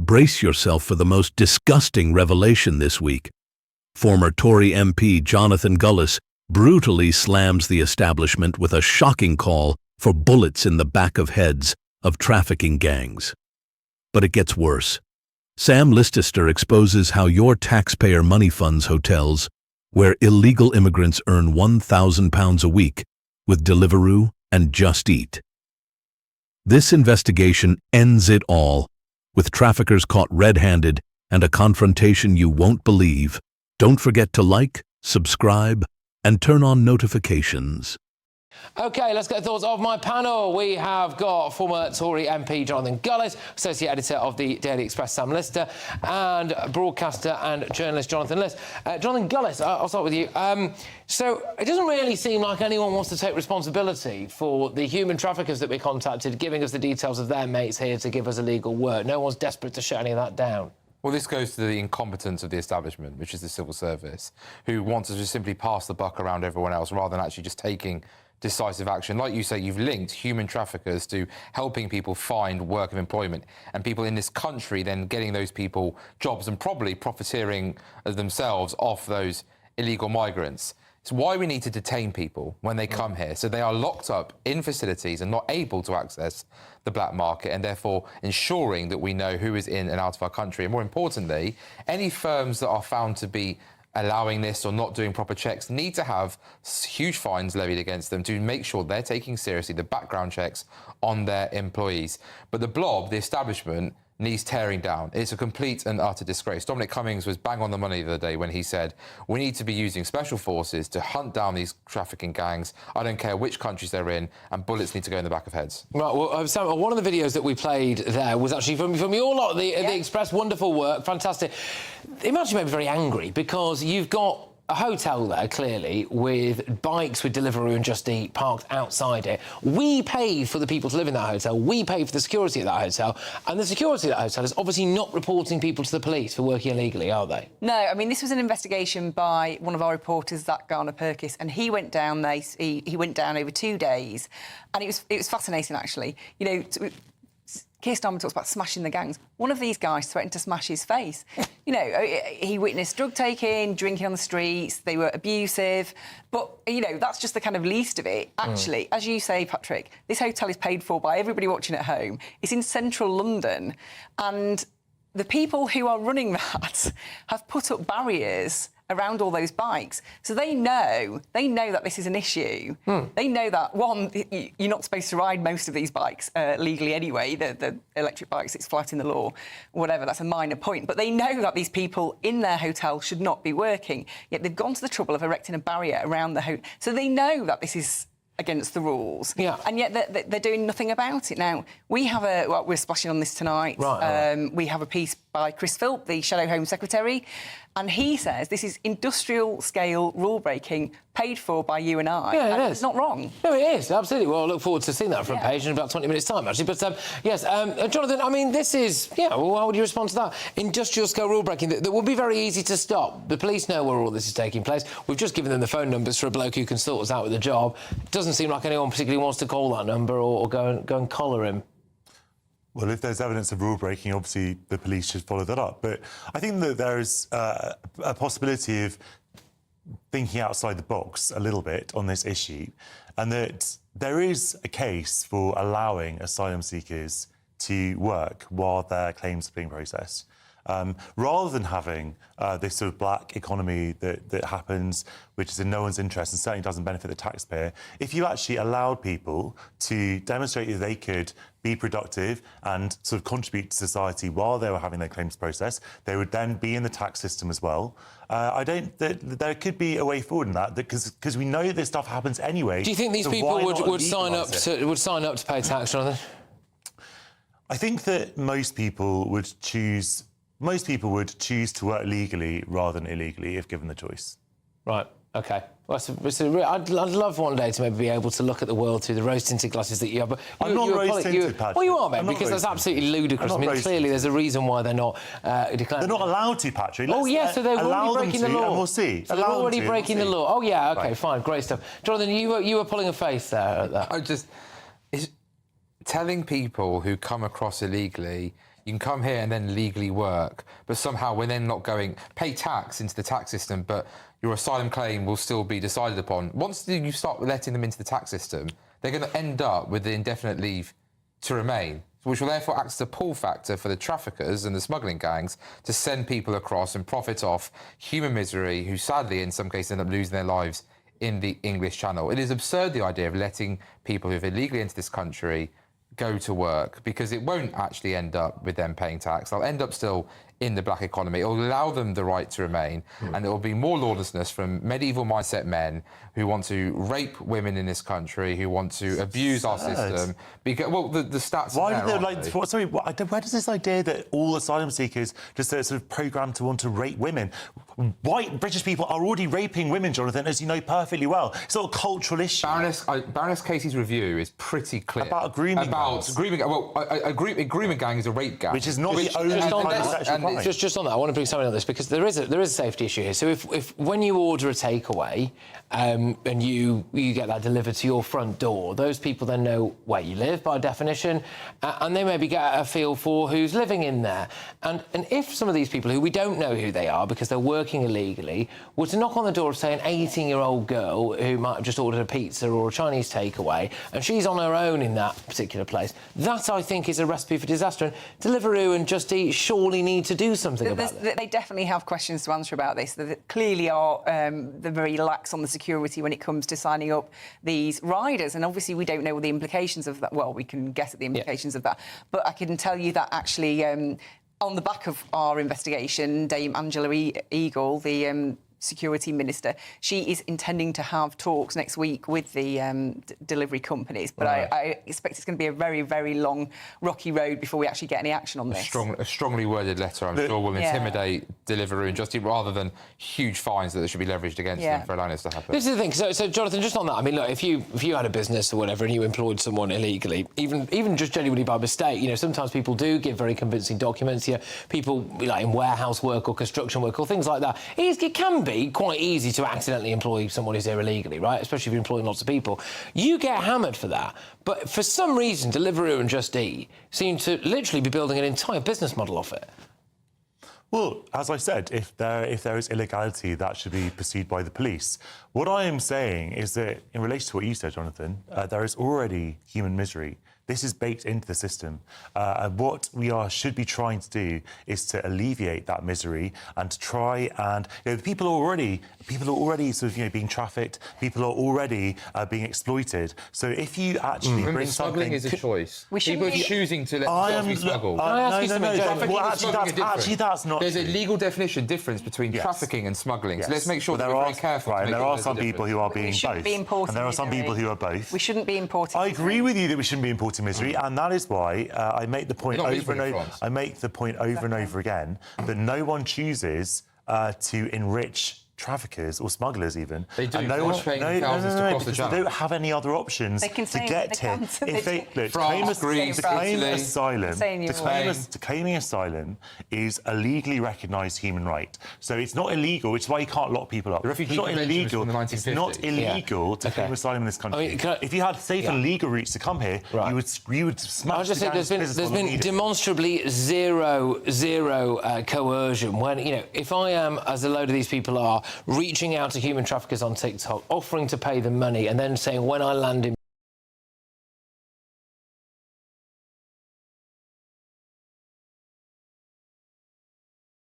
brace yourself for the most disgusting revelation this week. Former Tory MP Jonathan Gullis brutally slams the establishment with a shocking call for bullets in the back of heads of trafficking gangs. But it gets worse. Sam Listister exposes how your taxpayer money funds hotels, where illegal immigrants earn £1,000 a week with Deliveroo and Just Eat. This investigation ends it all, with traffickers caught red-handed and a confrontation you won't believe. Don't forget to like, subscribe, and turn on notifications. OK, let's get thoughts of my panel. We have got former Tory MP Jonathan Gullis, Associate Editor of the Daily Express Sam Lister, and broadcaster and journalist Jonathan Liss. Jonathan Gullis, I'll start with you. So it doesn't really seem like anyone wants to take responsibility for the human traffickers that we contacted, giving us the details of their mates here to give us illegal work. No one's desperate to shut any of that down. Well, this goes to the incompetence of the establishment, which is the civil service, who wants to just simply pass the buck around everyone else rather than actually just taking decisive action. Like you say, you've linked human traffickers to helping people find work of employment, and people in this country then getting those people jobs and probably profiteering themselves off those illegal migrants. It's why we need to detain people when they come here, so they are locked up in facilities and not able to access the black market, and therefore ensuring that we know who is in and out of our country. And more importantly, any firms that are found to be allowing this or not doing proper checks need to have huge fines levied against them to make sure they're taking seriously the background checks on their employees. But the blob, the establishment, needs tearing down. It's a complete and utter disgrace. Dominic Cummings was bang on the money the other day when he said we need to be using special forces to hunt down these trafficking gangs. I don't care which countries they're in, and bullets need to go in the back of heads. Right, well, Sam, one of the videos that we played there was actually from your lot, the Express. Wonderful work, fantastic. It actually made me very angry because you've got a hotel there, clearly, with bikes with Deliveroo and Just Eat parked outside it. We paid for the people to live in that hotel. We paid for the security at that hotel. And the security at that hotel is obviously not reporting people to the police for working illegally, are they? No, I mean, this was an investigation by one of our reporters, Zach Garner-Perkis, and he went down there. He went down over 2 days, and it was fascinating, actually. You know, Keir Starmer talks about smashing the gangs. One of these guys threatened to smash his face. You know, he witnessed drug taking, drinking on the streets, they were abusive. But, you know, that's just the kind of least of it. Actually, as you say, Patrick, this hotel is paid for by everybody watching at home. It's in central London. And the people who are running that have put up barriers around all those bikes. So they know that this is an issue. They know that, one, you're not supposed to ride most of these bikes legally anyway, the electric bikes, it's flat in the law, whatever, that's a minor point. But they know that these people in their hotel should not be working, yet they've gone to the trouble of erecting a barrier around the hotel. So they know that this is against the rules, and yet they're doing nothing about it. Now, we have we're splashing on this tonight. Right. We have a piece by Chris Philp, the Shadow Home Secretary, and he says this is industrial-scale rule-breaking paid for by you and I. Yeah, it is. It's not wrong. No, it is, absolutely. Well, I look forward to seeing that front page in about 20 minutes' time, actually. But, yes, Jonathan, I mean, this is... Yeah, well, how would you respond to that? Industrial-scale rule-breaking that would be very easy to stop. The police know where all this is taking place. We've just given them the phone numbers for a bloke who can sort us out with a job. It doesn't seem like anyone particularly wants to call that number or go and collar him. Well, if there's evidence of rule-breaking, obviously the police should follow that up. But I think that there is a possibility of thinking outside the box a little bit on this issue, and that there is a case for allowing asylum seekers to work while their claims are being processed. Rather than having this sort of black economy that happens, which is in no one's interest and certainly doesn't benefit the taxpayer, if you actually allowed people to demonstrate that they could be productive and sort of contribute to society while they were having their claims processed, they would then be in the tax system as well. There could be a way forward in that, because we know this stuff happens anyway. Do you think these people would sign up to pay tax, Jonathan? I think that most people would choose to work legally rather than illegally if given the choice. Right, OK. Well, I'd love one day to maybe be able to look at the world through the rose-tinted glasses that you have. But I'm not rose-tinted, Patrick. Well, you are, mate, because that's absolutely ludicrous. I mean, clearly there's a reason why they're not declared. They're not allowed to, Patrick. Oh, yeah, so they're already breaking the law. And we'll see. So they're already breaking the law. Oh, yeah, OK, fine, great stuff. Jonathan, you were pulling a face there at that. Telling people who come across illegally, you can come here and then legally work, but somehow we're then not going pay tax into the tax system, but your asylum claim will still be decided upon. Once you start letting them into the tax system, they're going to end up with the indefinite leave to remain, which will therefore act as a pull factor for the traffickers and the smuggling gangs to send people across and profit off human misery, who sadly in some cases end up losing their lives in the English Channel. It is absurd, the idea of letting people who've illegally entered this country go to work, because it won't actually end up with them paying tax. They'll end up still in the black economy. It will allow them the right to remain, and it will be more lawlessness from medieval mindset men who want to rape women in this country, who want to abuse our system. Because, well, the stats. Why are do there, they aren't they? where does this idea that all asylum seekers just sort of programmed to want to rape women? White British people are already raping women, Jonathan, as you know perfectly well. It's not a cultural issue. Baroness Casey's review is pretty clear about a grooming. Well, a grooming gang is a rape gang, which is not the only kind of sexual crime. Just on that, I want to bring something on this, because there is a safety issue here. So if when you order a takeaway and you get that delivered to your front door, those people then know where you live by definition, and they maybe get a feel for who's living in there. And if some of these people who we don't know who they are because they're working illegally were to knock on the door of, say, an 18-year-old girl who might have just ordered a pizza or a Chinese takeaway, and she's on her own in that particular place, that I think is a recipe for disaster. And Deliveroo and Just Eat surely need to do something about it. They definitely have questions to answer about this. They clearly are they're very lax on the security when it comes to signing up these riders, and obviously we don't know the implications of that. Well, we can guess at the implications of that, but I can tell you that actually on the back of our investigation, Dame Angela Eagle, the Security Minister, she is intending to have talks next week with the delivery companies, but I expect it's going to be a very, very long, rocky road before we actually get any action on this. A strongly worded letter, I'm sure, will intimidate Deliveroo and Just Eat, rather than huge fines that should be leveraged against them for allowing this to happen. This is the thing. So, Jonathan, just on that, I mean, look, if you had a business or whatever and you employed someone illegally, even just genuinely by mistake, you know, sometimes people do give very convincing documents here. People like in warehouse work or construction work or things like that. It can be quite easy to accidentally employ someone who's here illegally, right? Especially if you're employing lots of people. You get hammered for that. But for some reason, Deliveroo and Just Eat seem to literally be building an entire business model off it. Well, as I said, if there is illegality, that should be pursued by the police. What I am saying is that, in relation to what you said, Jonathan, there is already human misery. This is baked into the system. And what we should be trying to do is to alleviate that misery and to try and, you know, people are already sort of, you know, being trafficked. People are already being exploited. So if you actually bring smuggling something, is a choice. People are choosing to let themselves be smuggled. That's not. There's a legal definition difference between trafficking and smuggling. So let's make sure that we're very careful. Right, and there are some people who are being both. And there are some people who are both. We shouldn't be importing. I agree with you that we shouldn't be importing misery, and that is why I make the point over and over. I make the point over and over again that no one chooses to enrich traffickers or smugglers even. They do. And no one, they don't have any other options to get here. If they claiming asylum is a legally recognised human right. So it's not illegal, which is why you can't lock people up. It's not illegal. It's not illegal to claim asylum in this country. I mean, if you had safe and legal routes to come here, you would smash. I just think there's been demonstrably zero coercion. When, you know, if I am, as a load of these people are, reaching out to human traffickers on TikTok, offering to pay them money, and then saying, when I land in